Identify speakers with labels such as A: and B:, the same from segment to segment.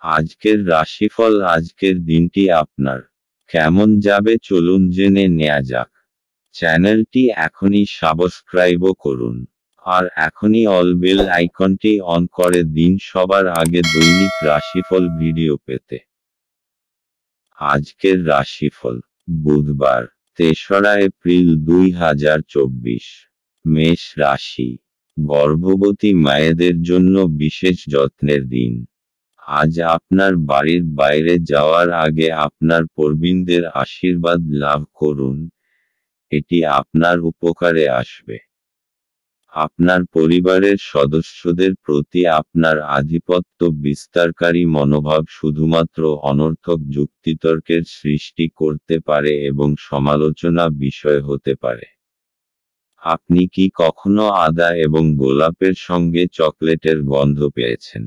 A: আজকের রাশিফল। আজকের দিনটি আপনার কেমন যাবে চলুন জেনে নেওয়া যাক। চ্যানেলটি এখনই সাবস্ক্রাইবও করুন আর এখনই অল বেল আইকনটি অন করে দিন সবার আগে দৈনিক রাশিফল ভিডিও পেতে। আজকের রাশিফল বুধবার ৩রা এপ্রিল ২০২৪। মেষ রাশি। গর্ভবতী মায়েদের জন্য বিশেষ যত্নের দিন। আজ আপনার বাড়ির বাইরে যাওয়ার আগে আপনার প্রবীণদের আশীর্বাদ লাভ করুন, এটি আপনার উপকারে আসবে। আপনার পরিবারের সদস্যদের প্রতি আপনার আধিপত্য বিস্তারকারী মনোভাব শুধুমাত্র অনর্থক যুক্তিতর্কের সৃষ্টি করতে পারে এবং সমালোচনা বিষয় হতে পারে। আপনি কি কখনো আদা এবং গোলাপের সঙ্গে চকলেটের গন্ধ পেয়েছেন?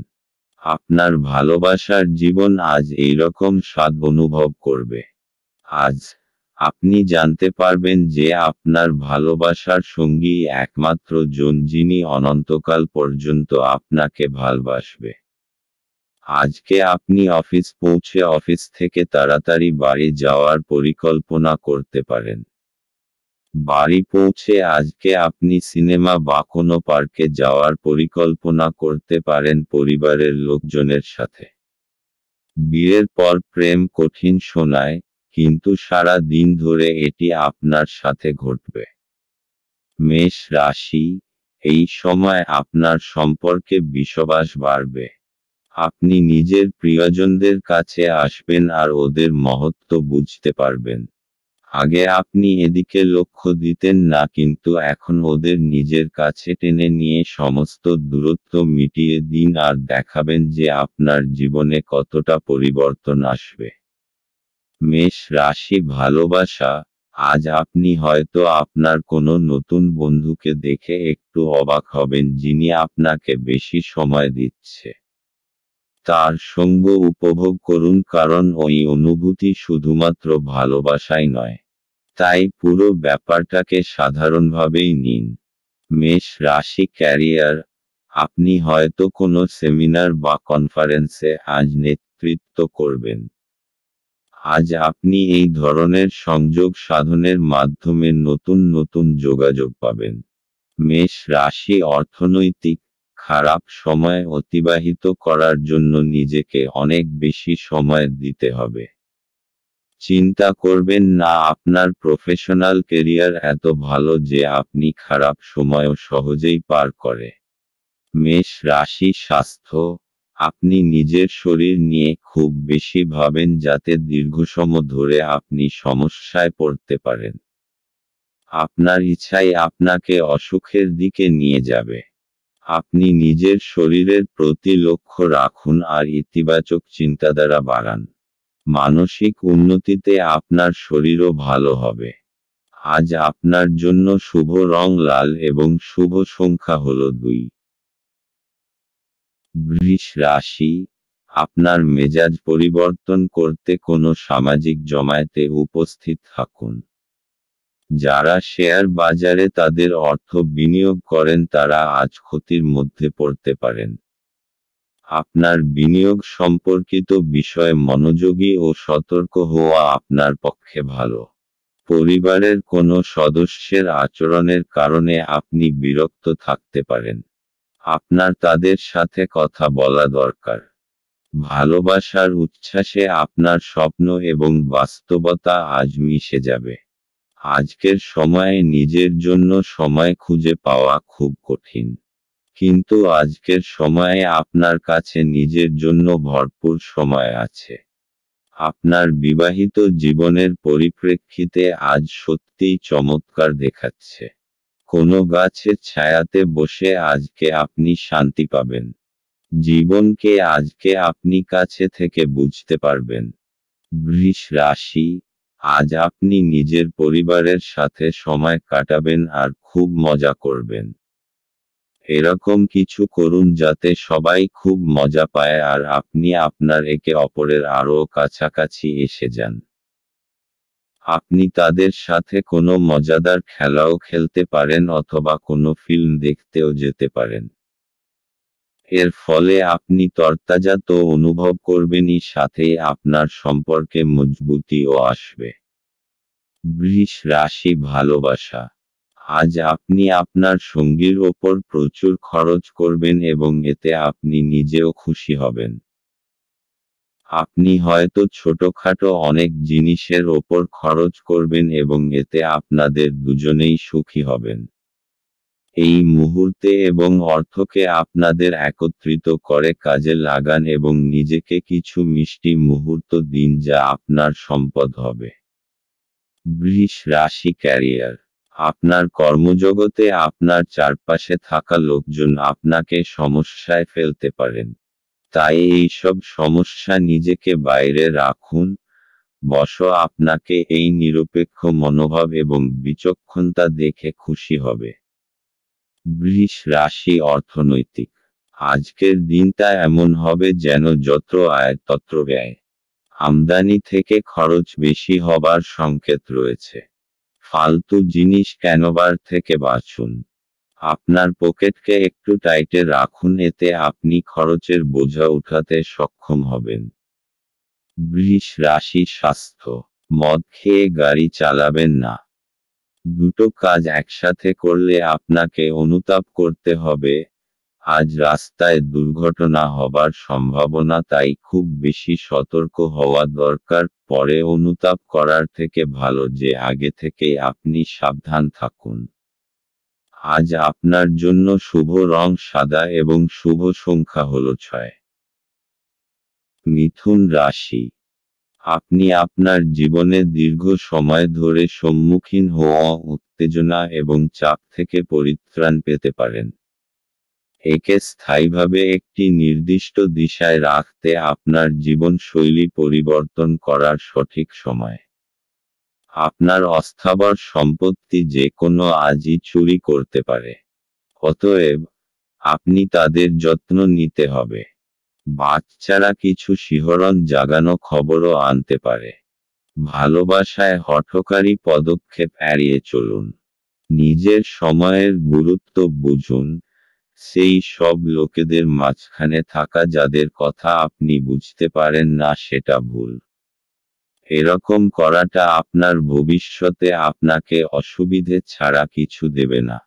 A: আপনার ভালোবাসার জীবন আজ এইরকম স্বাদ অনুভব করবে। আজ আপনি জানতে পারবেন যে আপনার ভালোবাসার সঙ্গী একমাত্র জন যিনি অনন্তকাল পর্যন্ত আপনাকে ভালবাসবে। আজকে আপনি অফিস পৌঁছে অফিস থেকে তাড়াতাড়ি বাড়ি যাওয়ার পরিকল্পনা করতে পারেন। বাড়ি পৌঁছে আজকে আপনি সিনেমা বা কোনো পার্কে যাওয়ার পরিকল্পনা করতে পারেন পরিবারের লোকজনের সাথে। বিয়ের পর প্রেম কঠিন শোনায়, কিন্তু সারা দিন ধরে এটি আপনার সাথে ঘটবে। মেষ রাশি। এই সময় আপনার সম্পর্কে বিশ্বাস বাড়বে। আপনি নিজের প্রিয়জনদের কাছে আসবেন আর ওদের মহত্ব বুঝতে পারবেন। আগে আপনি এদিকে লক্ষ্য দিতেন না, কিন্তু এখন ওদের নিজের কাছে টেনে নিয়ে সমস্ত দূরত্ব মিটিয়ে দিন আর দেখাবেন যে আপনার জীবনে কতটা পরিবর্তন আসবে। মেষ রাশি। ভালোবাসা। আজ আপনি হয়তো আপনার কোনো নতুন বন্ধুকে দেখে একটু অবাক হবেন যিনি আপনাকে বেশি সময় দিচ্ছে। তার সঙ্গ উপভোগ করুন, কারণ ওই অনুভূতি শুধুমাত্র ভালোবাসাই নয়। তাই পুরো ব্যাপারটাকে সাধারণভাবেই নিন। মেষ রাশি। ক্যারিয়ার। আপনি হয়তো কোনো সেমিনার বা কনফারেন্সে আজ নেতৃত্ব করবেন। আজ আপনি এই ধরনের সংযোগ সাধনের মাধ্যমে নতুন নতুন যোগাযোগ পাবেন। মেষ রাশি। অর্থনৈতিক। খারাপ সময় অতিবাহিত করার জন্য নিজেকে অনেক বেশি সময় দিতে হবে। চিন্তা করবেন না, আপনার প্রফেশনাল কেরিয়ার এত ভালো যে আপনি খারাপ সময়ও সহজেই পার করে। মেষ রাশি। স্বাস্থ্য। আপনি নিজের শরীর নিয়ে খুব বেশি ভাবেন যাতে দীর্ঘসময় ধরে আপনি সমস্যায় পড়তে পারেন। আপনার ইচ্ছাই আপনাকে অসুখের দিকে নিয়ে যাবে। আপনি নিজের শরীরের প্রতি লক্ষ্য রাখুন আর ইতিবাচক চিন্তাধারা বাড়ান। মানসিক উন্নতিতে আপনার শরীরও ভালো হবে। আজ আপনার জন্য শুভ রং লাল এবং শুভ সংখ্যা হলো 2। বৃষ রাশি। আপনার মেজাজ পরিবর্তন করতে কোনো সামাজিক জমায়েতে উপস্থিত থাকুন। যারা শেয়ার বাজারে তাদের অর্থ বিনিয়োগ করেন তারা আজ ক্ষতির মধ্যে পড়তে পারেন। আপনার বিনিয়োগ সম্পর্কিত বিষয়ে মনোযোগী ও সতর্ক হওয়া আপনার পক্ষে ভালো। পরিবারের কোনো সদস্যের আচরণের কারণে আপনি বিরক্ত থাকতে পারেন। আপনার তাদের সাথে কথা বলা দরকার। ভালোবাসার উচ্ছ্বাসে আপনার স্বপ্ন এবং বাস্তবতা আজ মিশে যাবে। আজকের সময়ে নিজের জন্য সময় খুঁজে পাওয়া খুব কঠিন, কিন্তু আজকের সময়ে আপনার কাছে নিজের জন্য ভরপুর সময় আছে। আপনার বিবাহিত জীবনের পরিপ্রেক্ষিতে আজ সত্যিই চমৎকার দেখাচ্ছে। কোনো গাছের ছায়াতে বসে আজকে আপনি শান্তি পাবেন। জীবনকে আজকে আপনি কাছে থেকে বুঝতে পারবেন। বৃষ রাশি। আজ আপনি নিজের পরিবারের সাথে সময় কাটাবেন আর খুব মজা করবেন। এরকম কিছু করুন যাতে সবাই খুব মজা পায় আর আপনি আপনার একে অপরের আরও কাছাকাছি এসে যান। আপনি তাদের সাথে কোনো মজাদার খেলাও খেলতে পারেন অথবা কোনো ফিল্ম দেখতেও যেতে পারেন। এর ফলে আপনি তরতাজা তো অনুভব করবেনই, সাথে আপনার সম্পর্কে মজবুতিও আসবে। বৃষ রাশি ভালোবাসা। আজ আপনি আপনার সঙ্গীর ওপর প্রচুর খরচ করবেন এবং এতে আপনি নিজেও খুশি হবেন। আপনি হয়তো ছোটখাটো অনেক জিনিসের ওপর খরচ করবেন এবং এতে আপনাদের দুজনেই সুখী হবেন। এই মুহূর্তে এবং অর্থকে আপনাদের একত্রিত করে কাজে লাগান এবং নিজেকে কিছু মিষ্টি মুহূর্ত দিন যা আপনার সম্পদ হবে। বৃষ রাশি ক্যারিয়ার। আপনার কর্মজগতে আপনার চারপাশে থাকা লোকজন আপনাকে সমস্যায় ফেলতে পারেন। তাই এইসব সমস্যা নিজেকে বাইরে রাখুন। আপনাকে এই নিরপেক্ষ মনোভাব এবং বিচক্ষণতা দেখে খুশি হবে। বৃষ রাশি অর্থনৈতিক। আজকের দিনটা এমন হবে যেন যত আয় তত ব্যয়। আমদানি থেকে খরচ বেশি হবার সংকেত রয়েছে। ফালতু জিনিস কেনবার থেকে বাঁচুন। আপনার পকেটকে একটু টাইটে রাখুন, এতে আপনি খরচের বোঝা উঠাতে সক্ষম হবেন। বৃষ রাশি স্বাস্থ্য। মদ খেয়ে গাড়ি চালাবেন না। দুটো কাজ একসাথে করলে আপনাকে অনুতাপ করতে হবে। আজ রাস্তায় দুর্ঘটনা হবার সম্ভাবনা, তাই খুব বেশি সতর্ক হওয়া দরকার। পরে অনুতাপ করার থেকে ভালো যে আগে থেকেই আপনি সাবধান থাকুন। আজ আপনার জন্য শুভ রং সাদা এবং শুভ সংখ্যা হল 6। মিথুন রাশি। আপনি আপনার জীবনে দীর্ঘ সময় ধরে সম্মুখীন হওয়া উত্তেজনা এবং চাপ থেকে পরিত্রাণ পেতে পারেন। একে স্থায়ীভাবে একটি নির্দিষ্ট দিশায় রাখতে আপনার জীবনশৈলী পরিবর্তন করার সঠিক সময়। আপনার অস্থাবর সম্পত্তি যে কোনো আজই চুরি করতে পারে। অতএব আপনি তাদের যত্ন নিতে হবে। বাচ্চারা কিছু শিহরণ জাগানো খবরও আনতে পারে। ভালোবাসায় হঠকারী পদক্ষেপ এড়িয়ে চলুন। নিজের সময়ের গুরুত্ব বুঝুন। সেই সব লোকেদের মাঝখানে থাকা যাদের কথা আপনি বুঝতে পারেন না সেটা ভুল। এরকম করাটা আপনার ভবিষ্যতে আপনাকে অসুবিধে ছাড়া কিছু দেবে না।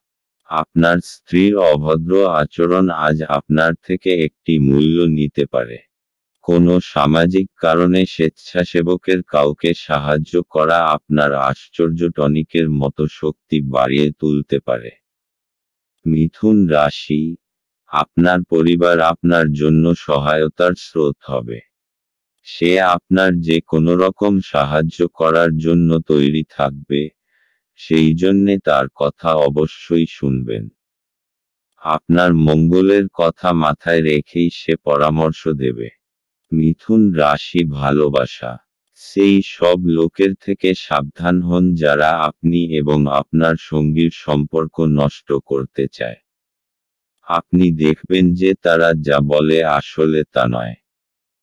A: আপনার স্ত্রীর অভদ্র আচরণ আজ আপনার থেকে একটি মূল্য নিতে পারে। কোনো সামাজিক কারণে স্বেচ্ছাসেবকের কাউকে সাহায্য করা আপনার আশ্চর্য টনিকের মতো শক্তি বাড়িয়ে তুলতে পারে। মিথুন রাশি। আপনার পরিবার আপনার জন্য সহায়তার স্রোত হবে। সে আপনার যে কোনো রকম সাহায্য করার জন্য তৈরি থাকবে, সেই জন্যে তার কথা অবশ্যই শুনবেন। আপনার মঙ্গলের কথা মাথায় রেখেই সে পরামর্শ দেবে। মিথুন রাশি ভালোবাসা। সেই সব লোকের থেকে সাবধান হন যারা আপনি এবং আপনার সঙ্গীর সম্পর্ক নষ্ট করতে চায়। আপনি দেখবেন যে তারা যা বলে আসলে তা নয়।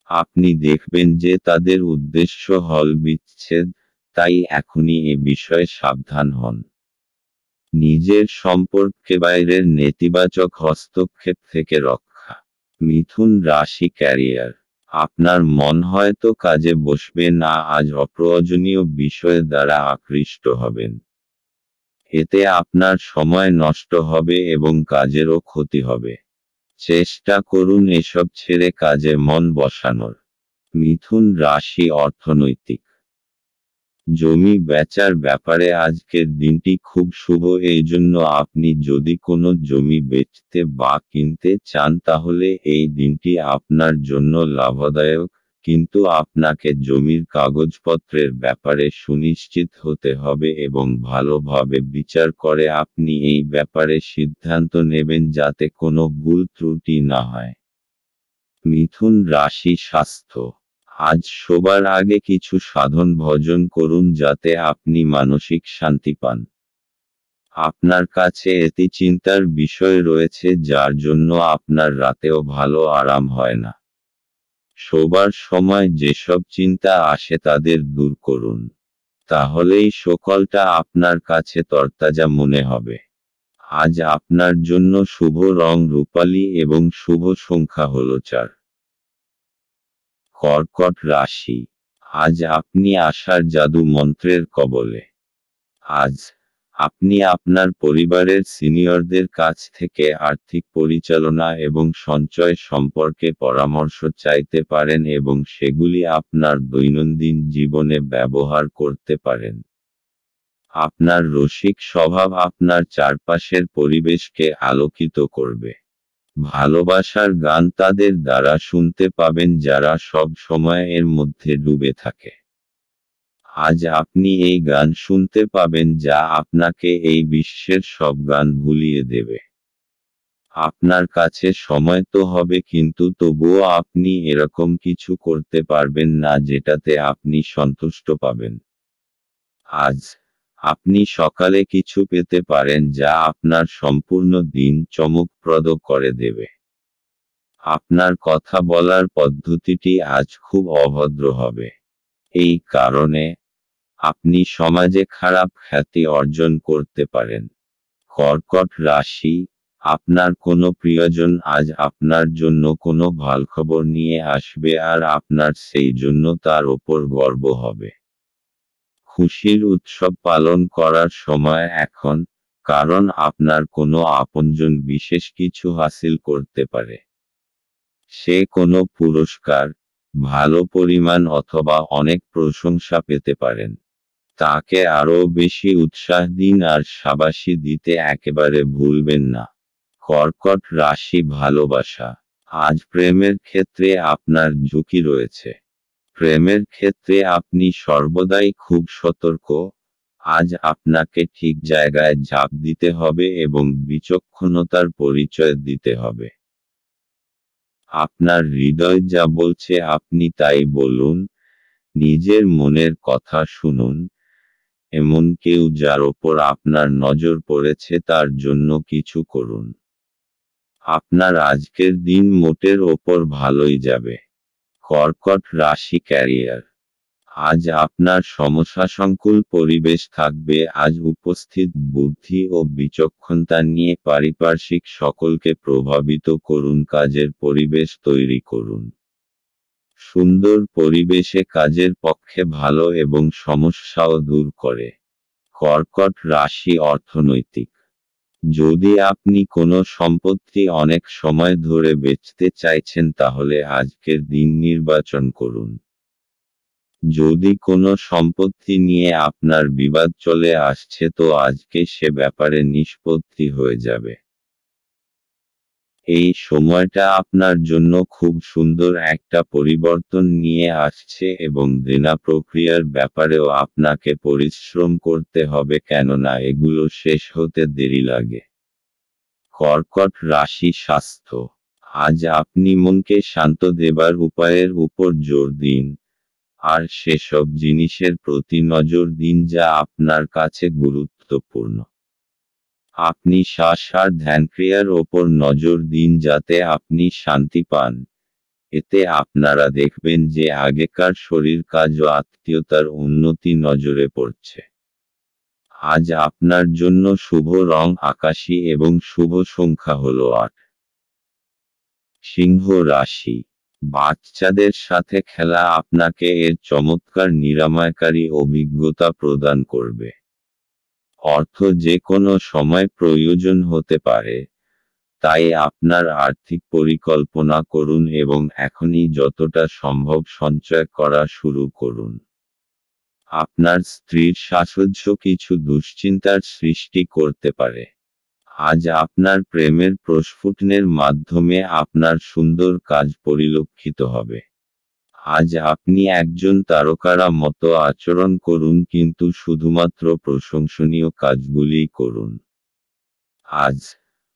A: আপনি দেখবেন যে তাদের উদ্দেশ্য হল বিচ্ছেদ, তাই এখনই এ বিষয়ে সাবধান হন। নিজের সম্পর্কে বাইরের নেতিবাচক হস্তক্ষেপ থেকে রক্ষা। মিথুন রাশি ক্যারিয়ার। আপনার মন হয়তো কাজে বসবে না, আজ অপ্রয়োজনীয় বিষয় দ্বারা আকৃষ্ট হবেন। এতে আপনার সময় নষ্ট হবে এবং কাজেরও ক্ষতি হবে। চেষ্টা করুন এসব ছেড়ে কাজে মন বসানোর। মিথুন রাশি অর্থনৈতিক। জমি বেচার ব্যাপারে আজকের দিনটি খুব শুভ, এই জন্য আপনি যদি কোনো জমি বেচতে বা কিনতে চান তাহলে এই দিনটি আপনার জন্য লাভদায়ক। কিন্তু আপনাকে জমির কাগজপত্রের ব্যাপারে সুনিশ্চিত হতে হবে এবং ভালোভাবে বিচার করে আপনি এই ব্যাপারে সিদ্ধান্ত নেবেন যাতে কোনো ভুল ত্রুটি না হয়। মিথুন রাশি স্বাস্থ্য। আজ শোবার আগে কিছু সাধন ভজন করুন যাতে আপনি মানসিক শান্তি পান। আপনার কাছে এটি চিন্তার বিষয় রয়েছে যার জন্য আপনার রাতেও ভালো আরাম হয় না। শোবার সময় যেসব চিন্তা আসে তাদের দূর করুন। তাহলেই সকালটা আপনার কাছে তরতাজা মনে হবে। আজ আপনার জন্য শুভ রং রূপালী এবং শুভ সংখ্যা হল 4। কর্কট রাশি, আজ আপনি আশার জাদু মন্ত্রের কবলে। আজ আপনি আপনার পরিবারের সিনিয়রদের কাছ থেকে আর্থিক পরিচালনা এবং সঞ্চয় সম্পর্কে পরামর্শ চাইতে পারেন এবং সেগুলি আপনার দৈনন্দিন জীবনে ব্যবহার করতে পারেন। আপনার রসিক স্বভাব আপনার চারপাশের পরিবেশকে আলোকিত করবে। ভালোবাসার গান তাদের দ্বারা শুনতে পাবেন যারা সব সময় এর মধ্যে ডুবে থাকে। আজ আপনি এই গান শুনতে পাবেন যা আপনাকে এই বিশ্বের সব গান ভুলিয়ে দেবে। আপনার কাছে সময় তো হবে কিন্তু তবুও আপনি এরকম কিছু করতে পারবেন না যেটাতে আপনি সন্তুষ্ট পাবেন। আজ আপনি সকালে কিছু পেতে পারেন যা আপনার সম্পূর্ণ দিন চমকপ্রদ করে দেবে। আপনার কথা বলার পদ্ধতিটি আজ খুব অভদ্র হবে। এই কারণে আপনি সমাজে খারাপ খ্যাতি অর্জন করতে পারেন। কর্কট রাশি, আপনার কোনো প্রিয়জন আজ আপনার জন্য কোনো ভালখবর নিয়ে আসবে আর আপনার সেই জন্য তার ওপর গর্ব হবে। খুশির উৎসব পালন করার সময় এখন, কারণ আপনার কোনো আপনজন বিশেষ কিছু হাসিল করতে পারে। সে কোনো পুরস্কার, ভালো পরিমাণ অথবা অনেক প্রশংসা পেতে পারেন। তাকে আরও বেশি উৎসাহ দিন আর শাবাশি দিতে একেবারে ভুলবেন না। কর্কট রাশি ভালোবাসা, আজ প্রেমের ক্ষেত্রে আপনার ঝুঁকি রয়েছে। প্রেমের ক্ষেত্রে আপনি সর্বদাই খুব সতর্ক। আজ আপনাকে ঠিক জায়গায় ঝাঁপ দিতে হবে এবং বিচক্ষণতার পরিচয় দিতে হবে। আপনার হৃদয় যা বলছে আপনি তাই বলুন, নিজের মনের কথা শুনুন। এমন কেউ যার ওপর আপনার নজর পড়েছে তার জন্য কিছু করুন। আপনার আজকের দিন মোটের ওপর ভালোই যাবে। কর্কট রাশি ক্যারিয়ার, আজ আপনার সমস্যাসংকুল পরিবেশ থাকবে। আজ উপস্থিত বুদ্ধি ও বিচক্ষণতা নিয়ে পারিপার্শ্বিক সকলকে প্রভাবিত করুন, কাজের পরিবেশ তৈরি করুন। সুন্দর পরিবেশে কাজের পক্ষে ভালো এবং সমস্যাও দূর করে। কর্কট রাশি অর্থনৈতিক, যদি আপনি কোনো সম্পত্তি অনেক সময় ধরে বেচতে চাইছেন তাহলে আজকের দিন নির্বাচন করুন। যদি কোনো সম্পত্তি নিয়ে আপনার বিবাদ চলে আসছে তো আজকে সে ব্যাপারে নিষ্পত্তি হয়ে যাবে। এই সময়টা আপনার জন্য খুব সুন্দর একটা পরিবর্তন নিয়ে আসছে এবং দেনা প্রক্রিয়ার ব্যাপারেও আপনাকে পরিশ্রম করতে হবে, কেননা এগুলো শেষ হতে দেরি লাগে। কর্কট রাশি স্বাস্থ্য, আজ আপনি মনকে শান্ত দেবার উপায়ের উপর জোর দিন, আর সেসব জিনিসের প্রতি নজর দিন যা আপনার কাছে গুরুত্বপূর্ণ। আপনি শ্বাস আর ধ্যানক্রিয়ার ওপর নজর দিন যাতে আপনি শান্তি পান। এতে আপনারা দেখবেন যে আগেকার শরীর কাজ ও আত্মীয়তার উন্নতি নজরে পড়ছে। আজ আপনার জন্য শুভ রং আকাশী এবং শুভ সংখ্যা হল 8। সিংহ রাশি, বাচ্চাদের সাথে খেলা আপনাকে এর চমৎকার নিরাময়কারী অভিজ্ঞতা প্রদান করবে। অর্থ যে কোনো সময় প্রয়োজন হতে পারে, তাই আপনার আর্থিক পরিকল্পনা করুন এবং এখনই যতটা সম্ভব সঞ্চয় করা শুরু করুন। আপনার স্ত্রীর সাহচর্য কিছু দুশ্চিন্তার সৃষ্টি করতে পারে। আজ আপনার প্রেমের প্রস্ফুটনের মাধ্যমে আপনার সুন্দর কাজ পরিলক্ষিত হবে। আজ আপনি একজন তারকারা মতো আচরণ করুন কিন্তু শুধুমাত্র প্রশংসনীয় কাজগুলিই করুন। আজ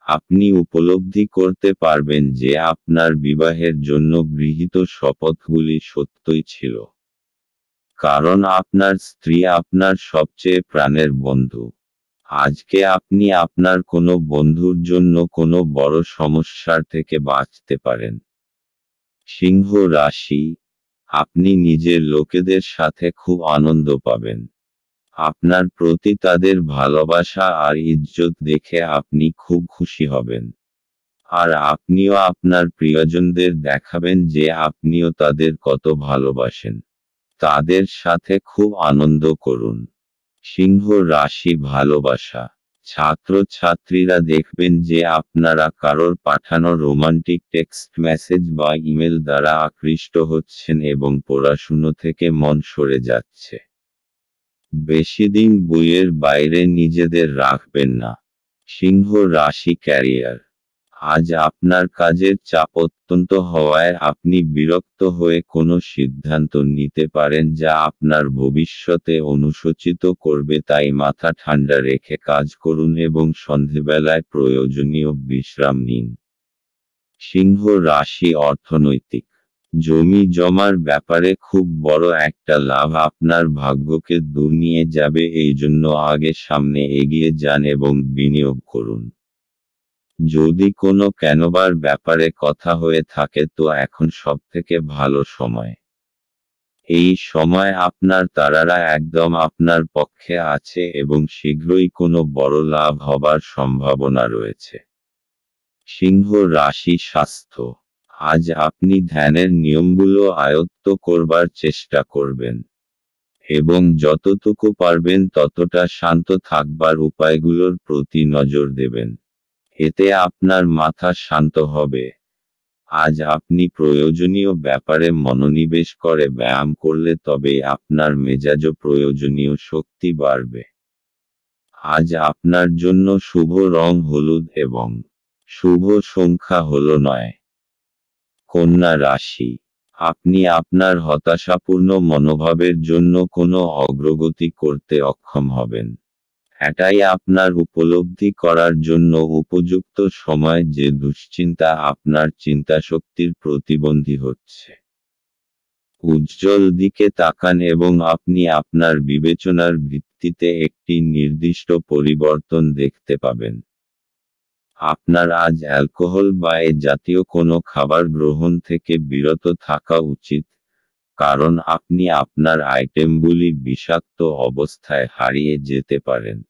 A: আপনি উপলব্ধি করতে পারবেন যে আপনার বিবাহের জন্য গৃহীত শপথগুলি সত্যই ছিল। কারণ আপনার স্ত্রী আপনার সবচেয়ে প্রাণের বন্ধু। আজকে আপনি আপনার কোনো বন্ধুর জন্য কোনো বড় সমস্যার থেকে বাঁচতে পারেন। সিংহ রাশি, আপনি নিজের লোকেদের সাথে খুব আনন্দ পাবেন। আপনার প্রতি তাদের ভালোবাসা আর ইজ্জত দেখে আপনি খুব খুশি হবেন। আর আপনিও আপনার প্রিয়জনদের দেখাবেন যে আপনিও তাদের কত ভালোবাসেন। তাদের সাথে খুব আনন্দ করুন। সিংহ রাশি ভালোবাসা। ছাত্রছাত্রীরা দেখবেন যে আপনারা কারোর পাঠানো রোমান্টিক টেক্সট মেসেজ বা ইমেল দ্বারা আকৃষ্ট হচ্ছেন এবং পড়াশুনো থেকে মন সরে যাচ্ছে। বেশিদিন বইয়ের বাইরে নিজেদের রাখবেন না। সিংহ রাশি ক্যারিয়ার। আজ আপনার কাজের চাপ অত্যন্ত হওয়ায় আপনি বিরক্ত হয়ে কোনো সিদ্ধান্ত নিতে পারেন যা আপনার ভবিষ্যতে অনুশোচিত করবে, তাই মাথা ঠান্ডা রেখে কাজ করুন এবং সন্ধেবেলায় প্রয়োজনীয় বিশ্রাম নিন। সিংহ রাশি অর্থনৈতিক। জমি জমার ব্যাপারে খুব বড় একটা লাভ আপনার ভাগ্যকে দূর নিয়ে যাবে, এই জন্য আগে সামনে এগিয়ে যান এবং বিনিয়োগ করুন। যদি কোনো কেনবার ব্যাপারে কথা হয়ে থাকে তো এখন সবথেকে ভালো সময়। এই সময় আপনার তারারা একদম আপনার পক্ষে আছে এবং শীঘ্রই কোনো বড় লাভ হবার সম্ভাবনা রয়েছে। সিংহ রাশি স্বাস্থ্য। আজ আপনি ধ্যানের নিয়মগুলো আয়ত্ত করবার চেষ্টা করবেন এবং যতটুকু পারবেন ততটা শান্ত থাকবার উপায়গুলোর প্রতি নজর দেবেন। এতে আপনার মাথা শান্ত হবে। আজ আপনি প্রয়োজনীয় ব্যাপারে মনোনিবেশ করে ব্যায়াম করলে তবেই আপনার মেজাজও প্রয়োজনীয় শক্তি বাড়বে। আজ আপনার জন্য শুভ রং হলুদ এবং শুভ সংখ্যা হল 9। কন্যা রাশি। আপনি আপনার হতাশাপূর্ণ মনোভাবের জন্য কোনো অগ্রগতি করতে অক্ষম হবেন। এটাই আপনার উপলব্ধি করার জন্য উপযুক্ত সময় যে দুশ্চিন্তা আপনার চিন্তাশক্তির প্রতিবন্ধী হচ্ছে। উজ্জ্বল দিকে তাকান এবং আপনি আপনার বিবেচনার ভিত্তিতে একটি নির্দিষ্ট পরিবর্তন দেখতে পাবেন। আপনার আজ অ্যালকোহল বা এ জাতীয় কোনো খাবার গ্রহণ থেকে বিরত থাকা উচিত, কারণ আপনি আপনার আইটেমগুলি বিষাক্ত অবস্থায় হারিয়ে যেতে পারেন।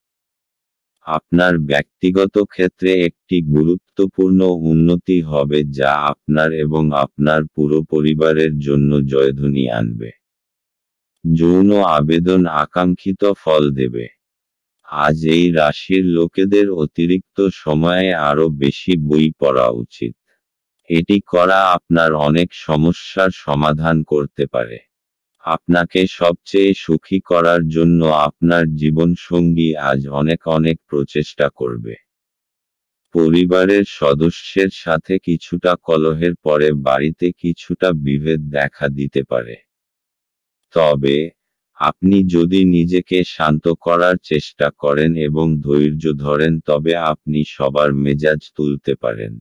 A: আপনার ব্যক্তিগত ক্ষেত্রে একটি গুরুত্বপূর্ণ উন্নতি হবে যা আপনার এবং আপনার পুরো পরিবারের জন্য জয়ধ্বনি আনবে। যৌন আবেদন আকাঙ্ক্ষিত ফল দেবে। আজ এই রাশির লোকেদের অতিরিক্ত সময়ে আরও বেশি বই পড়া উচিত। এটি করা আপনার অনেক সমস্যার সমাধান করতে পারে। আপনাকে সবচেয়ে সুখী করার জন্য আপনার জীবনসঙ্গী আজ অনেক অনেক প্রচেষ্টা করবে। পরিবারের সদস্যের সাথে কিছুটা কলহের পরে বাড়িতে কিছুটা বিভেদ দেখা দিতে পারে। তবে আপনি যদি নিজেকে শান্ত করার চেষ্টা করেন এবং ধৈর্য ধরেন তবে আপনি সবার মেজাজ তুলতে পারেন।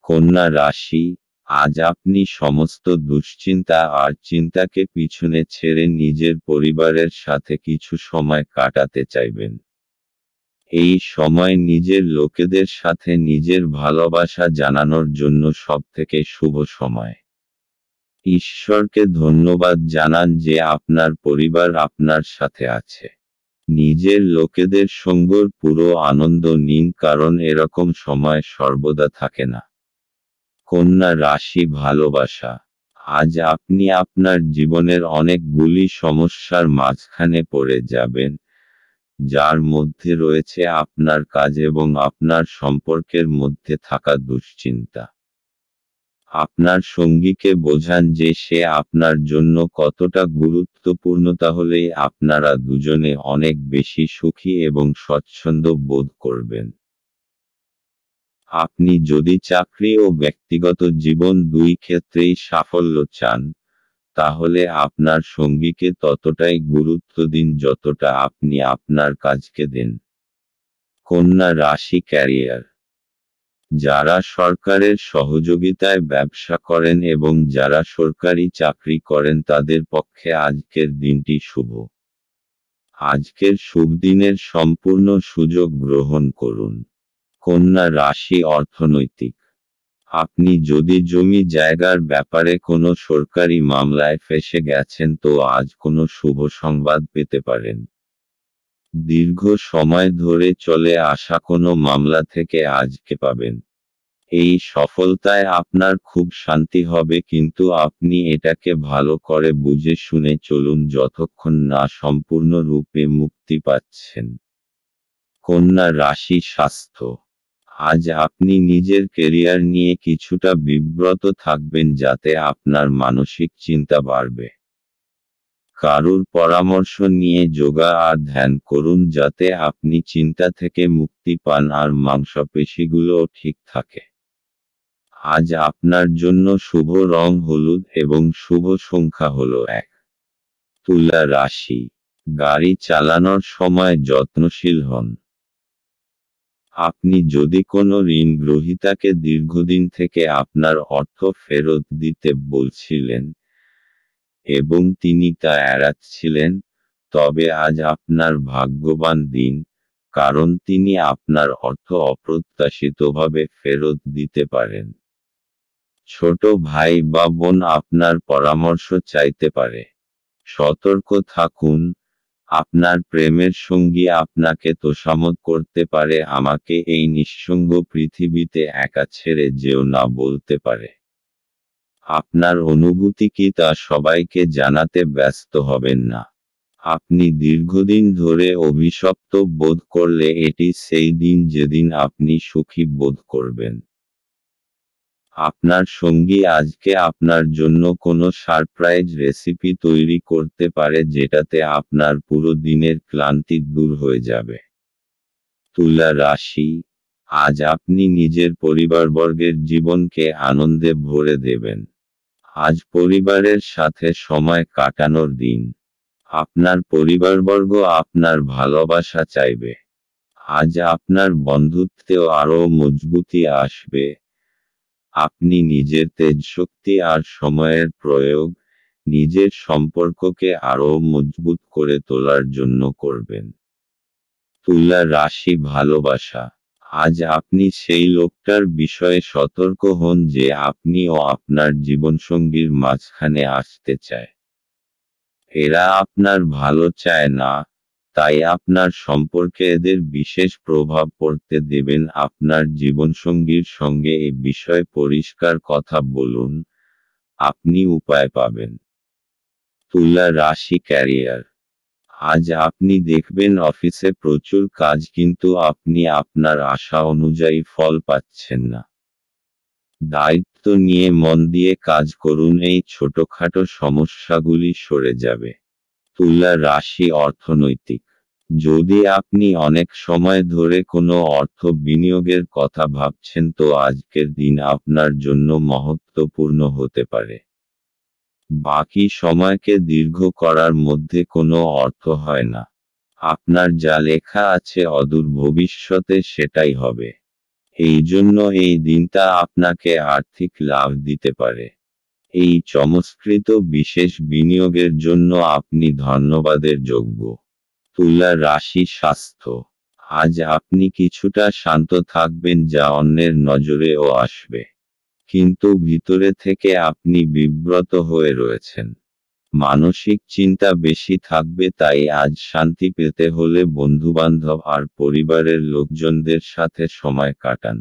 A: কন্যা রাশি। আজ আপনি সমস্ত দুশ্চিন্তা আর চিন্তাকে পিছনে ছেড়ে নিজের পরিবারের সাথে কিছু সময় কাটাতে চাইবেন। এই সময় নিজের লোকেদের সাথে নিজের ভালোবাসা জানানোর জন্য সবথেকে শুভ সময়। ঈশ্বরকে ধন্যবাদ জানান যে আপনার পরিবার আপনার সাথে আছে। নিজের লোকেদের সঙ্গের পুরো আনন্দ নিন, কারণ এরকম সময় সর্বদা থাকে না। কন্যা রাশি ভালোবাসা। আজ আপনি আপনার জীবনের অনেকগুলি সমস্যার মাঝখানে পড়ে যাবেন, যার মধ্যে রয়েছে আপনার কাজ এবং আপনার সম্পর্কের মধ্যে থাকা দুশ্চিন্তা। আপনার সঙ্গীকে বোঝান যে সে আপনার জন্য কতটা গুরুত্বপূর্ণ, তাহলেই আপনারা দুজনে অনেক বেশি সুখী এবং স্বচ্ছন্দ বোধ করবেন। আপনি যদি চাকরি ও ব্যক্তিগত জীবন দুই ক্ষেত্রেই সাফল্য চান, তাহলে আপনার সঙ্গীকে ততটাই গুরুত্ব দিন যতটা আপনি আপনার কাজকে দেন। কন্যা রাশি ক্যারিয়ার। যারা সরকারের সহযোগিতায় ব্যবসা করেন এবং যারা সরকারি চাকরি করেন তাদের পক্ষে আজকের দিনটি শুভ। আজকের শুভ দিনের সম্পূর্ণ সুযোগ গ্রহণ করুন। কন্যা রাশি অর্থনৈতিক। আপনি যদি জমি জায়গার ব্যাপারে কোনো সরকারি মামলায় ফেঁসে গেছেন তো আজ কোনো শুভ সংবাদ পেতে পারেন। দীর্ঘ সময় ধরে চলে আসা কোনো মামলা থেকে আজকে পাবেন। এই সফলতায় আপনার খুব শান্তি হবে, কিন্তু আপনি এটাকে ভালো করে বুঝে শুনে চলুন যতক্ষণ না সম্পূর্ণরূপে মুক্তি পাচ্ছেন। কন্যা রাশি স্বাস্থ্য। আজ আপনি নিজের কেরিয়ার নিয়ে কিছুটা বিব্রত থাকবেন, যাতে আপনার মানসিক চিন্তা বাড়বে। কারুর পরামর্শ নিয়ে যোগা আর ধ্যান করুন, যাতে আপনি চিন্তা থেকে মুক্তি পান আর মাংসপেশিগুলোও ঠিক থাকে। আজ আপনার জন্য শুভ রং হলুদ এবং শুভ সংখ্যা হল 1। তুলা রাশি। গাড়ি চালানোর সময় যত্নশীল হন। আপনি যদি কোনো ঋণ গ্রহীতাকে দীর্ঘদিন থেকে আপনার অর্থ ফেরত দিতে বলছিলেন এবং তিনি তা এড়াচ্ছিলেন, তবে আজ আপনার ভাগ্যবান দিন, কারণ তিনি আপনার অর্থ অপ্রত্যাশিতভাবে ফেরত দিতে পারেন। ছোট ভাই বা বোন আপনার পরামর্শ চাইতে পারে। সতর্ক থাকুন, আপনার প্রেমের সঙ্গী আপনাকে তোষামোদ করতে পারে, আমাকে এই নিঃসঙ্গ পৃথিবীতে একা ছেড়ে যেও না বলতে পারে। আপনার অনুভূতি কি তা সবাইকে জানাতে ব্যস্ত হবেন না। আপনি দীর্ঘদিন ধরে অভিশপ্ত বোধ করলে এটি সেই দিন যেদিন আপনি সুখী বোধ করবেন। আপনার সঙ্গী আজকে আপনার জন্য কোনো সারপ্রাইজ রেসিপি তৈরি করতে পারে, যেটাতে আপনার পুরো দিনের ক্লান্তি দূর হয়ে যাবে। তুলা রাশি। আজ আপনি নিজের পরিবারবর্গের জীবনকে আনন্দে ভরে দেবেন। আজ পরিবারের সাথে সময় কাটানোর দিন। আপনার পরিবারবর্গ আপনার ভালোবাসা চাইবে। আজ আপনার বন্ধুত্বেও আরও মজবুতি আসবে। আপনি নিজের তেজশক্তি আর সময়ের প্রয়োগ নিজের সম্পর্ককে আরও মজবুত করে তোলার জন্য করবেন। তুলা রাশি ভালোবাসা। আজ আপনি সেই লোকটার বিষয়ে সতর্ক হন যে আপনি ও আপনার জীবনসঙ্গীর মাঝখানে আসতে চায়। এরা আপনার ভালো চায় না, তাই আপনার সম্পর্কে এদের বিশেষ প্রভাব পড়তে দেবেন। আপনার জীবনসঙ্গীর সঙ্গে এ বিষয়ে পরিষ্কার কথা বলুন, আপনি উপায় পাবেন। তুলা রাশি ক্যারিয়ার। আজ আপনি দেখবেন অফিসে প্রচুর কাজ, কিন্তু আপনি আপনার আশা অনুযায়ী ফল পাচ্ছেন না। দায়িত্ব নিয়ে মন দিয়ে কাজ করুন, এই ছোটখাটো সমস্যাগুলি সরে যাবে। তুলা রাশি অর্থনৈতিক। যদি আপনি অনেক সময় ধরে কোনো অর্থ বিনিয়োগের কথা ভাবছেন, তো আজকের দিন আপনার জন্য মহত্বপূর্ণ হতে পারে। বাকি সময়কে দীর্ঘ করার মধ্যে কোনো অর্থ হয় না। আপনার যা লেখা আছে অদূর ভবিষ্যতে সেটাই হবে। এই জন্য এই দিনটা আপনাকে আর্থিক লাভ দিতে পারে। এই চমৎকৃত বিশেষ বিনিয়োগের জন্য আপনি ধন্যবাদের যোগ্য। তুলা রাশি স্বাস্থ্য। আজ আপনি কিছুটা শান্ত থাকবেন, যা অন্যের নজরেও আসবে। কিন্তু ভিতরে থেকে আপনি বিব্রত হয়ে রয়েছেন। মানসিক চিন্তা বেশি থাকবে, তাই আজ শান্তি পেতে হলে বন্ধুবান্ধব আর পরিবারের লোকজনদের সাথে সময় কাটান।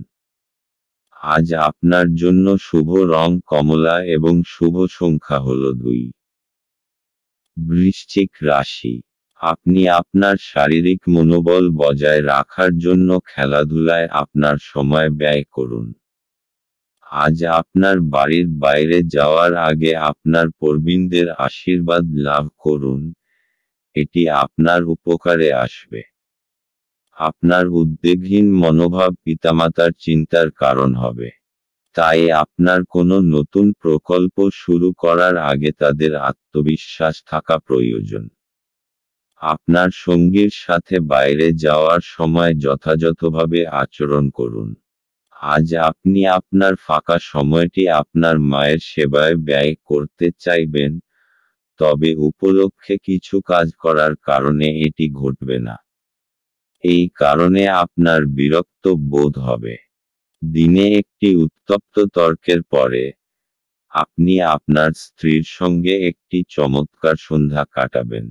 A: আজ আপনার জন্য শুভ রং কমলা এবং শুভ সংখ্যা হল 2। বৃশ্চিক রাশি। আপনি আপনার শারীরিক মনোবল বজায় রাখার জন্য খেলাধুলায় আপনার সময় ব্যয় করুন। আজ আপনার বাড়ির বাইরে যাওয়ার আগে আপনার প্রবীণদের আশীর্বাদ লাভ করুন, এটি আপনার উপকারে আসবে। আপনার উদ্বেগহীন মনোভাব পিতামাতার চিন্তার কারণ হবে। তাই আপনার কোনো নতুন প্রকল্প শুরু করার আগে তাদের আত্মবিশ্বাস থাকা প্রয়োজন। আপনার সঙ্গীর সাথে বাইরে যাওয়ার সময় যথাযথভাবে আচরণ করুন। আজ আপনি আপনার ফাঁকা সময়টি আপনার মায়ের সেবায় ব্যয় করতে চাইবেন, তবে উপলক্ষে কিছু কাজ করার কারণে এটি ঘটবে না। এই কারণে আপনার বিরক্ত বোধ হবে। দিনে একটি উত্তপ্ত তর্কের পরে আপনি আপনার স্ত্রীর সঙ্গে একটি চমৎকার সন্ধ্যা কাটাবেন।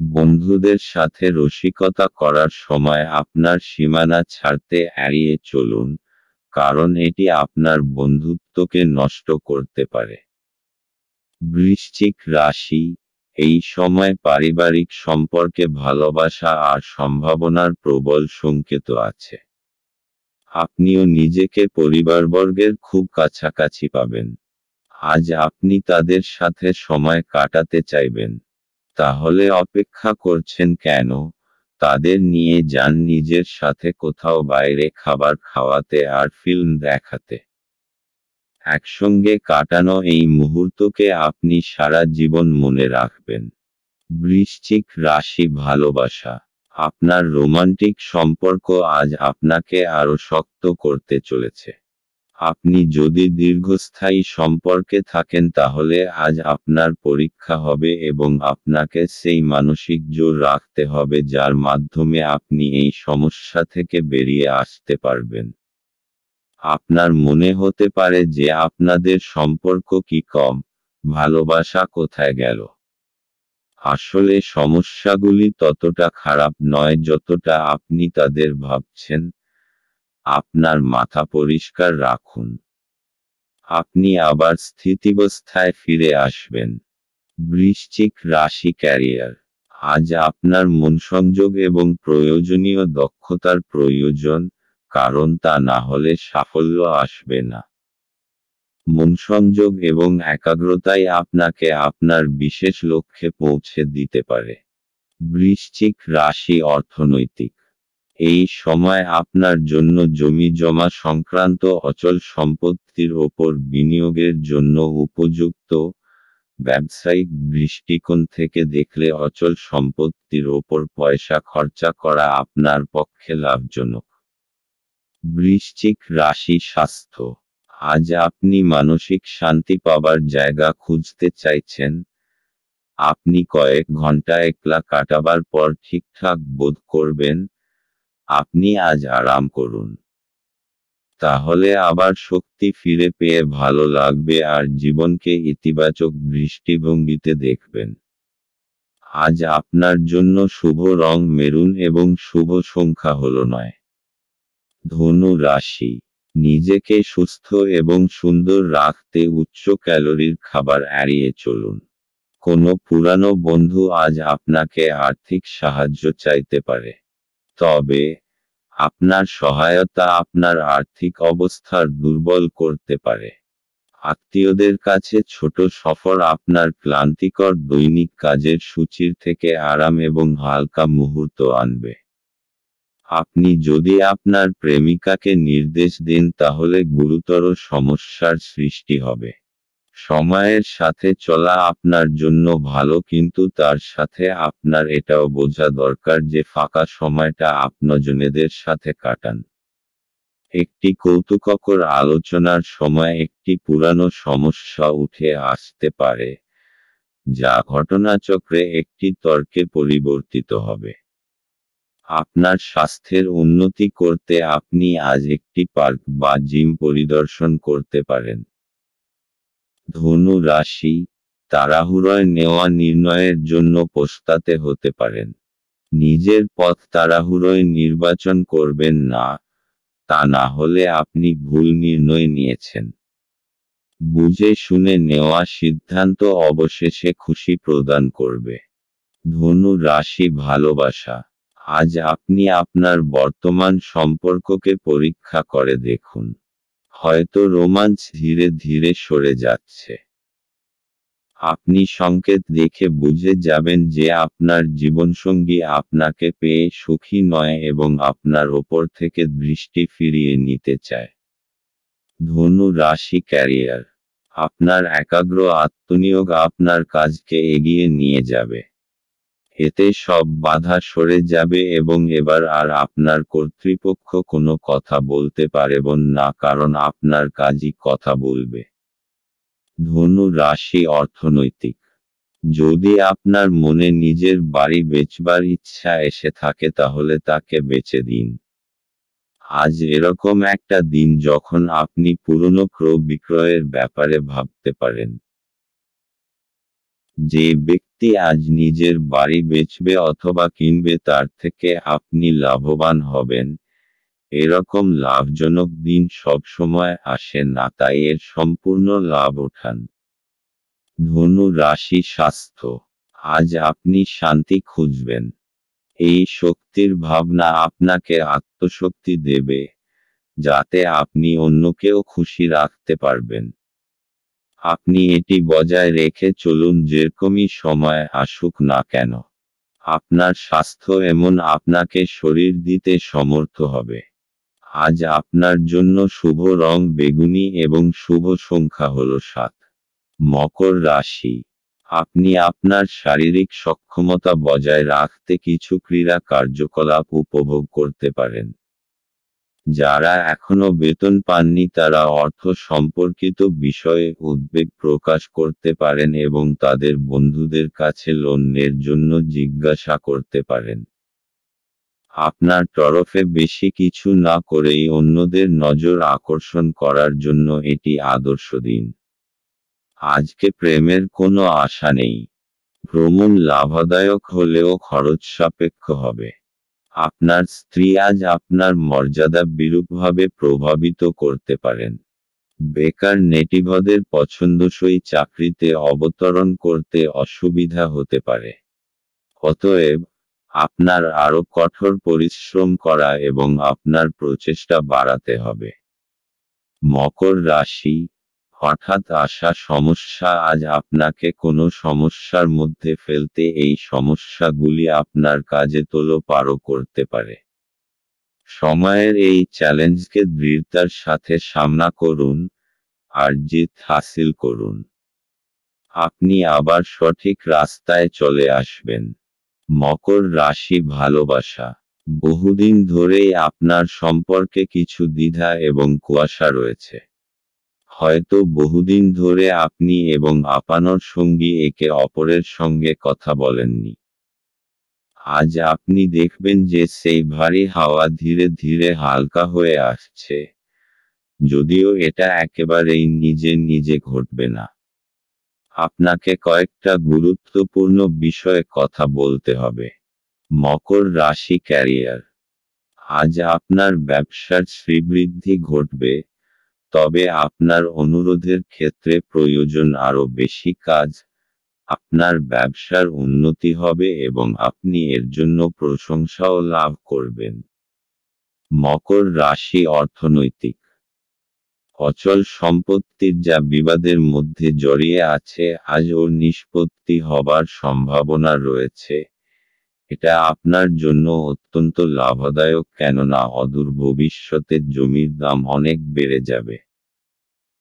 A: বন্ধুদের সাথে রসিকতা করার সময় আপনার সীমানা ছাড়তে এড়িয়ে চলুন, কারণ এটি আপনার বন্ধুত্বকে নষ্ট করতে পারে। বৃশ্চিক রাশি, এই সময় পারিবারিক সম্পর্কে ভালোবাসা আর সম্ভাবনার প্রবল সংকেত আছে। আপনিও নিজেকে পরিবারবর্গের খুব কাছাকাছি পাবেন। আজ আপনি তাদের সাথে সময় কাটাতে চাইবেন। তাহলে অপেক্ষা করছেন কেন? তাদের নিয়ে যান নিজের সাথে কোথাও বাইরে খাবার খাওয়াতে আর ফিল্ম দেখাতে। একসঙ্গে কাটানো এই মুহূর্তকে আপনি সারা জীবন মনে রাখবেন। বৃশ্চিক রাশি, ভালোবাসা। আপনার রোমান্টিক সম্পর্ক আজ আপনাকে আরও শক্ত করতে চলেছে। আপনি যদি দীর্ঘস্থায়ী সম্পর্কে থাকেন তাহলে আজ আপনার পরীক্ষা হবে এবং আপনাকে সেই মানসিক জোর রাখতে হবে যার মাধ্যমে আপনি এই সমস্যা থেকে বেরিয়ে আসতে পারবেন। আপনার মনে হতে পারে যে আপনাদের সম্পর্ক কি কম, ভালোবাসা কোথায় গেল। আসলে সমস্যাগুলি ততটা খারাপ নয় যতটা আপনি তাদের ভাবছেন। আপনার মাথা পরিষ্কার রাখুন। আপনি আবার স্থিতিবস্থায় ফিরে আসবেন। বৃশ্চিক রাশি, ক্যারিয়ার। আজ আপনার মনসংযোগ এবং প্রয়োজনীয় দক্ষতার প্রয়োজন, কারণ তা না হলে সাফল্য আসবে না। মনসংযোগ এবং একাগ্রতাই আপনাকে আপনার বিশেষ লক্ষ্যে পৌঁছে দিতে পারে। বৃশ্চিক রাশি, অর্থনৈতিক। এই সময় আপনার জন্য জমি জমা সংক্রান্ত অচল সম্পত্তির ওপর বিনিয়োগের জন্য উপযুক্ত। ব্যবসায়িক দৃষ্টিকোণ থেকে দেখলে অচল সম্পত্তির ওপর পয়সা খরচা করা আপনার পক্ষে লাভজনক। বৃশ্চিক রাশি, স্বাস্থ্য। আজ আপনি মানসিক শান্তি পাবার জায়গা খুঁজতে চাইছেন। আপনি কয়েক ঘন্টা একলা কাটাবার পর ঠিকঠাক বোধ করবেন। আপনি আজ আরাম করুন। তাহলে আবার শক্তি ফিরে পেয়ে ভালো লাগবে আর জীবনকে ইতিবাচক দৃষ্টিভঙ্গিতে দেখবেন। আজ আপনার জন্য শুভ রং মেরুন এবং শুভ সংখ্যা হল 9। ধনু রাশি, নিজেকে সুস্থ এবং সুন্দর রাখতে উচ্চ ক্যালোরির খাবার এড়িয়ে চলুন। কোনো পুরানো বন্ধু আজ আপনাকে আর্থিক সাহায্য চাইতে পারে। তবে আপনার সহায়তা আপনার আর্থিক অবস্থার দুর্বল করতে পারে। আত্মীয়দের কাছে ছোট সফর আপনার ক্লান্তিকর দৈনিক কাজের সূচির থেকে আরাম এবং হালকা মুহূর্ত আনবে। আপনি যদি আপনার প্রেমিকাকে নির্দেশ দেন তাহলে গুরুতর সমস্যার সৃষ্টি হবে। সময়ের সাথে চলা আপনার জন্য ভালো, কিন্তু তার সাথে আপনার এটাও বোঝা দরকার যে ফাঁকা সময়টা আপনজনেদের সাথে কাটান। একটি কৌতুককর আলোচনার সময় একটি পুরানো সমস্যা উঠে আসতে পারে, যা ঘটনাচক্রে একটি তর্কে পরিবর্তিত হবে। আপনার স্বাস্থ্যের উন্নতি করতে আপনি আজ একটি পার্ক বা জিম পরিদর্শন করতে পারেন। ধনু রাশি, তাড়াহুড়োয় নেওয়া নির্ণয়ের জন্য পস্তাতে হতে পারেন। নিজের পথ তাড়াহুড়োয় নির্বাচন করবেন না, তা না হলে আপনি ভুল নির্ণয় নিয়েছেন। বুঝে শুনে নেওয়া সিদ্ধান্ত অবশেষে খুশি প্রদান করবে। ধনু রাশি, ভালোবাসা। আজ আপনি আপনার বর্তমান সম্পর্ককে পরীক্ষা করে দেখুন। হয়তো রোমাঞ্চ ধীরে ধীরে সরে যাচ্ছে। আপনি সংকেত দেখে বুঝে যাবেন যে আপনার জীবনসঙ্গী আপনাকে পেয়ে সুখী নয় এবং আপনার ওপর থেকে দৃষ্টি ফিরিয়ে নিতে চায়। ধনু রাশি, ক্যারিয়ার। আপনার একাগ্র আত্মনিয়োগ আপনার কাজকে এগিয়ে নিয়ে যাবে। এতে সব বাধা সরে যাবে এবং এবার আর আপনার কর্তৃপক্ষ কোনো কথা বলতে পারবেন না, কারণ আপনার কাজই কথা বলবে। ধনু রাশি, অর্থনৈতিক। যদি আপনার মনে নিজের বাড়ি বেচবার ইচ্ছা এসে থাকে তাহলে তাকে বেচে দিন। আজ এরকম একটা দিন যখন আপনি পুরনো ক্রয় বিক্রয়ের ব্যাপারে ভাবতে পারেন। যে ব্যক্তি ব্যক্তি আজ নিজের বাড়ি বেচবে অথবা কিনবে তার থেকে আপনি লাভবান হবেন। এরকম লাভজনক দিন সবসময় আসে না, তাই এর সম্পূর্ণ লাভ ওঠান। ধনু রাশি স্বাস্থ্য। আজ আপনি শান্তি খুঁজবেন। এই শক্তির ভাবনা আপনাকে আত্মশক্তি দেবে, যাতে আপনি অন্যকেও খুশি রাখতে পারবেন। আপনি এটি বজায় রেখে চলুন যেরকমই সময় আসুক না কেন। আপনার স্বাস্থ্য এমন আপনাকে শরীর দিতে সমর্থ হবে। আজ আপনার জন্য শুভ রং বেগুনি এবং শুভ সংখ্যা হল 7। মকর রাশি। আপনি আপনার শারীরিক সক্ষমতা বজায় রাখতে কিছু ক্রীড়া কার্যকলাপ উপভোগ করতে পারেন। যারা এখনো বেতন পাননি তারা অর্থ সম্পর্কিত বিষয়ে উদ্বেগ প্রকাশ করতে পারেন এবং তাদের বন্ধুদের কাছে লোনের জন্য জিজ্ঞাসা করতে পারেন। আপনার তরফে বেশি কিছু না করেই অন্যদের নজর আকর্ষণ করার জন্য এটি আদর্শ দিন। আজকে প্রেমের কোনো আশা নেই। ভ্রমণ লাভদায়ক হলেও খরচ সাপেক্ষ হবে। আপনার স্ত্রী আজ আপনার মর্যাদা বিরূপভাবে প্রভাবিত করতে পারেন। বেকার নেটিভদের পছন্দসই চাকরিতে অবতরণ করতে অসুবিধা হতে পারে। অতএব, আপনার আরও কঠোর পরিশ্রম করা এবং আপনার প্রচেষ্টা বাড়াতে হবে। মকর রাশি। হঠাৎ আসা সমস্যা আজ আপনাকে কোনো সমস্যার মধ্যে ফেলতে এই সমস্যাগুলি আপনার কাজে তোলপাড় করতে পারে। সময়ের এই চ্যালেঞ্জকে দৃঢ়তার সাথে সামনা করুন, আর জিত হাসিল করুন। আপনি আবার সঠিক রাস্তায় চলে আসবেন। মকর রাশি ভালোবাসা। বহুদিন ধরেই আপনার সম্পর্কে কিছু দ্বিধা এবং কুয়াশা রয়েছে। হয়তো বহুদিন ধরে আপনি এবং আপনার সঙ্গী একে অপরের সঙ্গে কথা বলেননি। আজ আপনি দেখবেন যে সেই ভারী হাওয়া ধীরে ধীরে হালকা হয়ে আসছে, যদিও এটা একেবারেই নিজে নিজে ঘটবে না। আপনাকে কয়েকটা গুরুত্বপূর্ণ বিষয়ে কথা বলতে হবে। মকর রাশি ক্যারিয়ার। আজ আপনার ব্যবসার শ্রীবৃদ্ধি ঘটবে, তবে আপনার অনুরোধের ক্ষেত্রে প্রয়োজন আরও বেশি কাজ। আপনার ব্যবসার উন্নতি হবে এবং আপনি এর জন্য প্রশংসাও লাভ করবেন। মকর রাশি অর্থনৈতিক। অচল সম্পত্তির যা বিবাদের মধ্যে জড়িয়ে আছে আজ ওর নিষ্পত্তি হবার সম্ভাবনা রয়েছে। এটা আপনার জন্য অত্যন্ত লাভদায়ক, কেননা অদূর ভবিষ্যতে জমির দাম অনেক বেড়ে যাবে।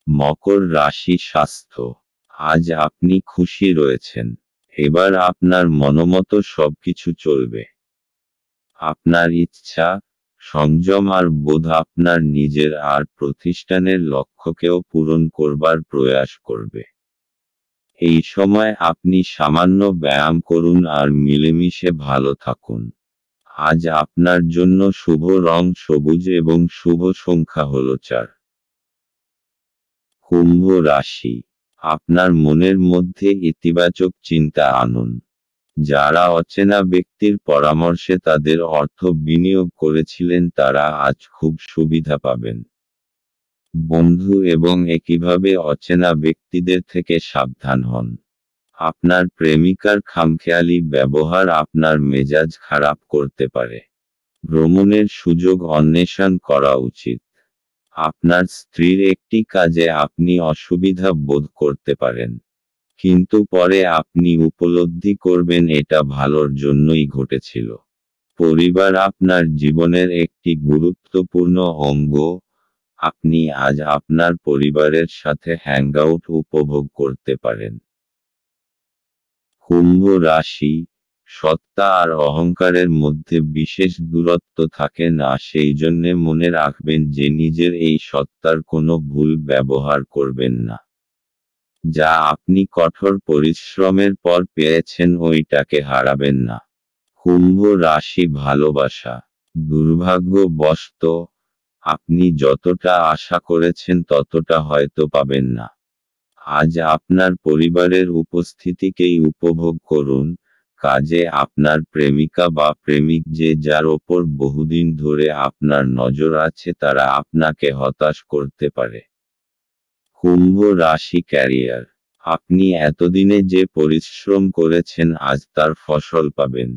A: মকর রাশি স্বাস্থ্য। আজ আপনি খুশি রয়েছেন। এবার আপনার মনোমতো সবকিছু চলবে। আপনার ইচ্ছা, সংযম আর বোধ আপনার নিজের আর প্রতিষ্ঠানের লক্ষ্যকেও পূরণ করবার প্রয়াস করবে। এই সময় আপনি সামান্য ব্যায়াম করুন আর মিলেমিশে ভালো থাকুন। আজ আপনার জন্য শুভ রং সবুজ এবং শুভ সংখ্যা হল 4। কুম্ভ রাশি। আপনার মনের মধ্যে ইতিবাচক চিন্তা আনুন। যারা অচেনা ব্যক্তির পরামর্শে তাদের অর্থ বিনিয়োগ করেছিলেন তারা আজ খুব সুবিধা পাবেন। বন্ধু এবং একইভাবে অচেনা ব্যক্তিদের থেকে সাবধান হন। আপনার প্রেমিকার খামখেয়ালি ব্যবহার আপনার মেজাজ খারাপ করতে পারে। ভ্রমণের সুযোগ অন্বেষণ করা উচিত। আপনার স্ত্রীর একটি কাজে আপনি অসুবিধা বোধ করতে পারেন, কিন্তু পরে আপনি উপলব্ধি করবেন এটা ভালোর জন্যই ঘটেছিল। পরিবার আপনার জীবনের একটি গুরুত্বপূর্ণ অঙ্গ। আপনি আজ আপনার পরিবারের সাথে হ্যাংআউট উপভোগ করতে পারেন। কুম্ভ রাশি। সত্তা আর অহংকারের মধ্যে বিশেষ দূরত্ব থাকে না, সেই জন্যে মনে রাখবেন যে নিজের এই সত্তার কোনো ভুল ব্যবহার করবেন না। যা আপনি কঠোর পরিশ্রমের পর পেয়েছেন ওইটাকে হারাবেন না। কুম্ভ রাশি ভালোবাসা। দুর্ভাগ্যবশত, আপনি যতটা আশা করেছেন ততটা হয়তো পাবেন না। আজ আপনার পরিবারের উপস্থিতিকেই উপভোগ করুন। কাজে আপনার প্রেমিকা বা প্রেমিক যে যার ওপর বহুদিন ধরে আপনার নজর আছে তারা আপনাকে হতাশ করতে পারে। কুম্ভ রাশি ক্যারিয়ার। আপনি এতদিনে যে পরিশ্রম করেছেন আজ তার ফসল পাবেন।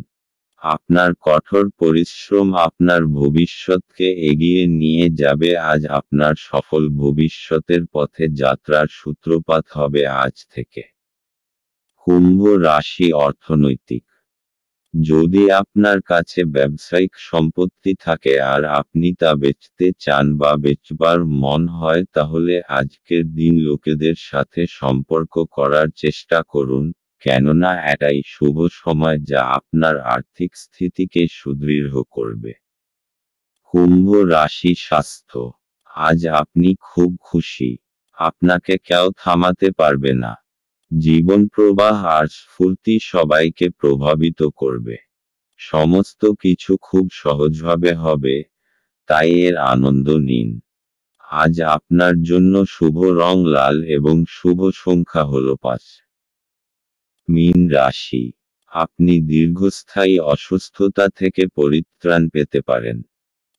A: আপনার কঠোর পরিশ্রম আপনার ভবিষ্যৎকে এগিয়ে নিয়ে যাবে। আজ আপনার সফল ভবিষ্যতের পথে যাত্রার সূত্রপাত হবে আজ থেকে। কুম্ভ রাশি অর্থনৈতিক। যদি আপনার কাছে ব্যবসায়িক সম্পত্তি থাকে আর আপনি তা বেচতে চান বা বেচবার মন হয় তাহলে আজকের দিন লোকেদের সাথে সম্পর্ক করার চেষ্টা করুন, কেননা এটাই শুভ সময় যা আপনার আর্থিক স্থিতিকে সুদৃঢ় করবে। কুম্ভ রাশি স্বাস্থ্য। আজ আপনি খুব খুশি। আপনাকে কেউ থামাতে পারবে না। জীবন প্রবাহ আর স্ফূর্তি সবাইকে প্রভাবিত করবে। সমস্ত কিছু খুব সহজভাবে হবে, তাই এর আনন্দ নিন। আজ আপনার জন্য শুভ রং লাল এবং শুভ সংখ্যা হল 5। মীন রাশি। আপনি দীর্ঘস্থায়ী অসুস্থতা থেকে পরিত্রাণ পেতে পারেন।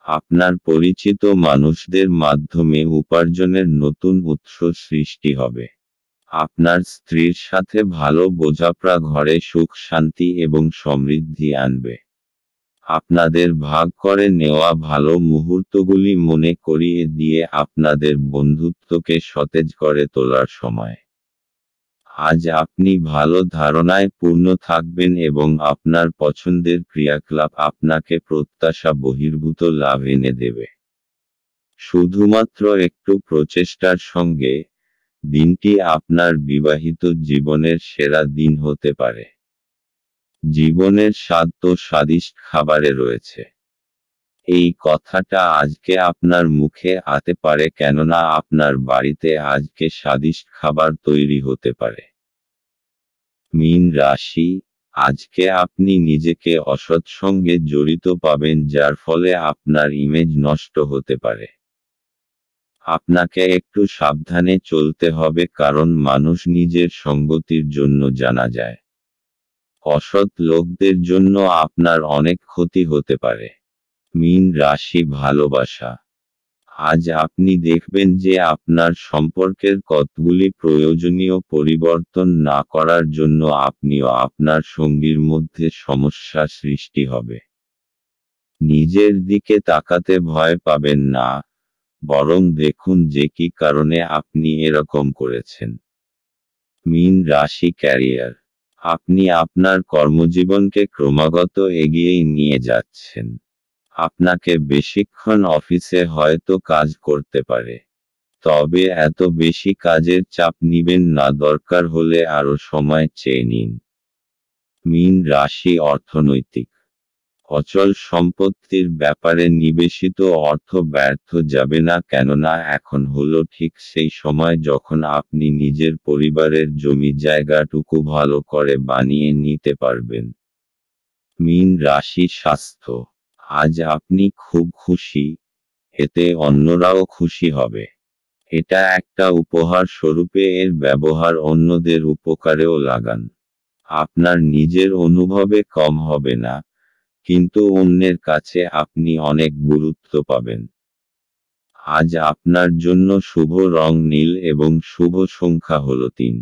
A: আপনার পরিচিত মানুষদের মাধ্যমে উপার্জনের নতুন উৎস সৃষ্টি হবে। আপনার স্ত্রীর সাথে ভালো বোঝাপড়া ঘরে সুখ শান্তি এবং সমৃদ্ধি আনবে। আপনাদের ভাগ করে নেওয়া ভালো মুহূর্তগুলি মনে করিয়ে দিয়ে আপনাদের বন্ধুত্বকে সতেজ করে তোলার সময়। আজ আপনি ভালো ধারণায় পূর্ণ থাকবেন এবং আপনার পছন্দের ক্রিয়াকলাপ আপনাকে প্রত্যাশা বহির্ভূত লাভ এনে দেবে। শুধুমাত্র একটু প্রচেষ্টার সঙ্গে দিনটি আপনার বিবাহিত জীবনের সেরা দিন হতে পারে। জীবনের স্বাদ তো স্বাদিষ্ট খাবারে রয়েছে। এই কথাটা আজকে আপনার মুখে আসতে পারে কেননা আপনার বাড়িতে আজকে স্বাদিষ্ট খাবার তৈরি হতে পারে। মীন রাশি। আজকে আপনি নিজেকে অসৎ সঙ্গে জড়িত পাবেন যার ফলে আপনার ইমেজ নষ্ট হতে পারে। আপনাকে একটু সাবধানে চলতে হবে কারণ মানুষ নিজের সঙ্গতির জন্য জানা যায়। অসৎ লোকদের জন্য আপনার অনেক ক্ষতি হতে পারে। মীন রাশি ভালোবাসা। আজ আপনি দেখবেন যে আপনার সম্পর্কের কতগুলি প্রয়োজনীয় পরিবর্তন না করার জন্য আপনিও আপনার সঙ্গীর মধ্যে সমস্যা সৃষ্টি হবে। নিজের দিকে তাকাতে ভয় পাবেন না, বরং দেখুন যে কি কারণে আপনি এরকম করেছেন। মীন রাশি ক্যারিয়ার। আপনি আপনার কর্মজীবনকে ক্রমাগত এগিয়ে নিয়ে যাচ্ছেন। আপনাকে বেশিক্ষণ অফিসে হয়তো কাজ করতে পারে, তবে এত বেশি কাজের চাপ নিবেন না, দরকার হলে আরও সময় চেয়ে নিন। মীন রাশি অর্থনৈতিক। অচল সম্পত্তির ব্যাপারে নিবেশিত অর্থ ব্যর্থ যাবে না কেননা এখন হলো ঠিক সেই সময় যখন আপনি নিজের পরিবারের জমি জায়গাটুকু ভালো করে বানিয়ে নিতে পারবেন। মীন রাশি স্বাস্থ্য। আজ আপনি খুব খুশি, এতে অন্যরাও খুশি হবে। এটা একটা উপহার স্বরূপে এর ব্যবহার অন্যদের উপকারেও লাগান। আপনার নিজের অনুভবে কম হবে না, কিন্তু অন্যের কাছে আপনি অনেক গুরুত্ব পাবেন। আজ আপনার জন্য শুভ রং নীল এবং শুভ সংখ্যা হল 3।